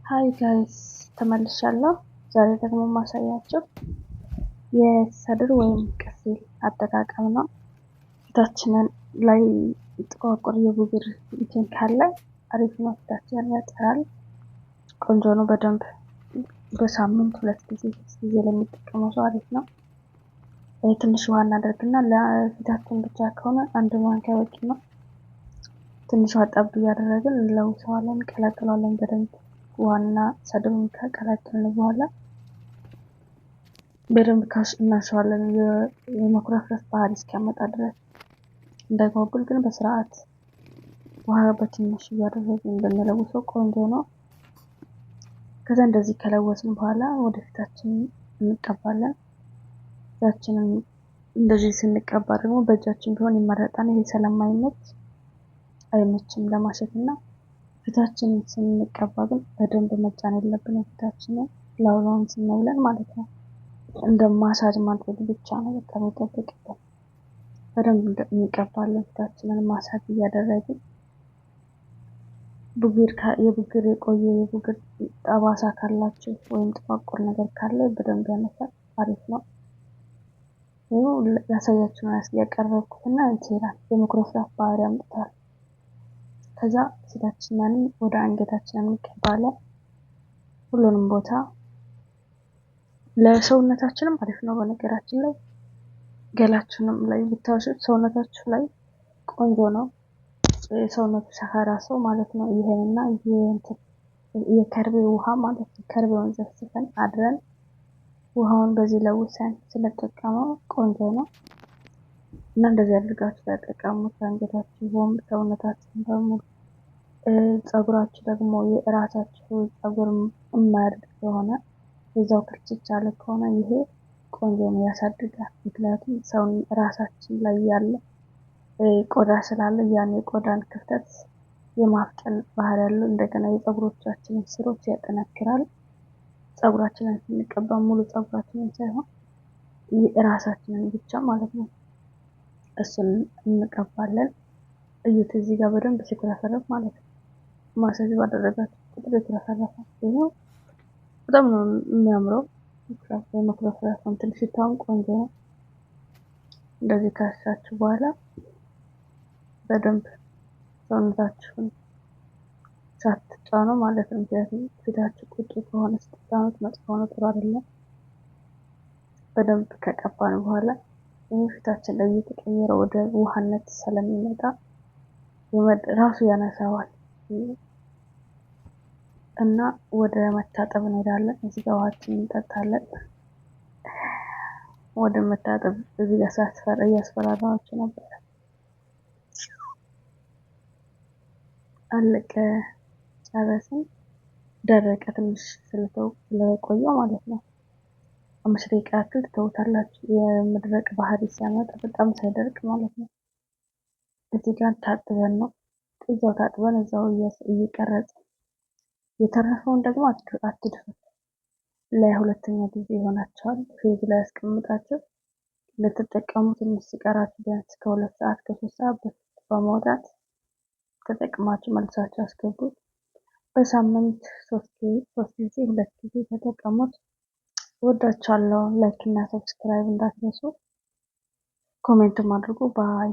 ሃይ ጋይስ ተመልሻለሁ። ዛሬ ደግሞ ማሳያችሁ የሰድር ወይም ቅስል አጠቃቀም ነው። ፊታችንን ላይ ጥቋቁር የቡግር እንትን ካለ አሪፍ ነው። ፊታችንን ያጠራል። ቆንጆ ነው። በደንብ በሳምንት 2 ጊዜ ለሚጠቀመው ሰው አሪፍ ነው። ትንሽ ውሃ እናደርግና ለፊታችን ብቻ ከሆነ 1 ማንኪያ በቂ ነው። ትንሽ ውሃ ጠብ እያደረግን እንለውሰዋለን፣ እንቀላቅለዋለን በደንብ ዋና ሰድሩን ከቀላቀልን በኋላ በደንብ እናሸዋለን። የመኩረፍረፍ ባህሪ እስኪያመጣ ድረስ እንዳይጓጉል ግን በስርዓት ውሃ በትንሽ እያደረግን ብንለውሰው ቆንጆ ነው። ከዛ እንደዚህ ከለወስን በኋላ ወደ ፊታችን እንቀባለን። ፊታችንን እንደዚህ ስንቀባ ደግሞ በእጃችን ቢሆን ይመረጣል። ይሄ ስለማይመች አይመችም ለማሸት እና ፊታችንን ስንቀባ ግን በደንብ መጫን የለብንም። ፊታችንን ላውላውን ስንብለን ማለት ነው። እንደ ማሳጅ ማድረግ ብቻ ነው በቃ የሚጠበቅብን። በደንብ እንቀባለን ፊታችንን ማሳጅ እያደረግን። የቡግር የቆየ የቡግር ጠባሳ ካላችሁ ወይም ጥቋቁር ነገር ካለ በደንብ ያነሳል። አሪፍ ነው። ይኸው ያሳያችሁ ነው ያቀረብኩትና እንትን የመኩረፍረፍ ባህሪ ያመጣል። ከዛ ፊታችንን ወደ አንገታችን እንቀባለን። ሁሉንም ቦታ ለሰውነታችንም አሪፍ ነው። በነገራችን ላይ ገላችንም ላይ ብታሹት ሰውነታችሁ ላይ ቆንጆ ነው። ሰውነቱ ሰፋራ ሰው ማለት ነው። ይሄንና የከርቤ ውሃ ማለት ነው። ከርቤውን ዘፍዝፈን አድረን ውሃውን በዚህ ለውሰን ስለተጠቀመው ቆንጆ ነው እና እንደዚህ አድርጋችሁ ተጠቀሙት። አንገታችሁም ሰውነታችሁን በሙሉ ፀጉራችሁ ደግሞ የራሳችሁ ፀጉር የማያድግ ከሆነ እዛው ክርችች ያለ ከሆነ ይሄ ቆንጆ ነው፣ ያሳድጋል። ምክንያቱም ሰውን ራሳችን ላይ ያለ ቆዳ ስላለ ያን የቆዳን ክፍተት የማፍጠን ባህሪ ያለው። እንደገና የፀጉሮቻችንን ስሮች ያጠነክራል። ፀጉራችንን ስንቀባ ሙሉ ፀጉራችንን ሳይሆን ራሳችንን ብቻ ማለት ነው። እሱን እንቀባለን። እዩት እዚህ ጋር በደንብ ሲኩረፈረፍ ማለት ነው። ማሳጅ ባደረጋችሁ ቁጥር ይኩረፈረፋል። ይሄው በጣም ነው የሚያምረው። መኩረፍረፍ እንትን ሽታውን ቆንጆ ነው። እንደዚህ ካሻችሁ በኋላ በደንብ ሰውነታችሁን ሳትጫኑ ማለት ነው። ምክንያቱም ፊታችሁ ቁጡ ከሆነ ስትጫኑት መጥፎ ነው፣ ጥሩ አይደለም። በደንብ ከቀባን በኋላ ፊታችን ላይ እየተቀየረ ወደ ውሃነት ስለሚመጣ ራሱ ያነሳዋል እና ወደ መታጠብ እንሄዳለን። እዚህ ጋር ውሃችንን እንጠጣለን። ወደ መታጠብ እዚህ ጋር እያስፈራራኋችሁ ነበር። አለቀ፣ ጨረስን። ደረቀ። ትንሽ ስለቆየው ማለት ነው 5 ደቂቃ ያክል ትተውታላችሁ። የመድረቅ ባህሪ ሲያመጣ በጣም ሳይደርቅ ማለት ነው። እዚህ ጋር ታጥበን ነው እዛው ታጥበን እዛው እየቀረጽ የተረፈውን ደግሞ አትድፉት። ለሁለተኛ ጊዜ ይሆናቸዋል። ፍሪጅ ላይ ያስቀምጣችሁ ለተጠቀሙት ትንሽ ሲቀራችሁ ቢያንስ ከ2 ሰዓት ከ3 ሰዓት በፊት በማውጣት ተጠቅማችሁ መልሳችሁ አስገቡት። በሳምንት 3 ጊዜ 2 ጊዜ ተጠቀሙት። ወዳችኋለሁ። ላይክ እና ሰብስክራይብ እንዳትረሱ። ኮሜንትም አድርጉ። ባይ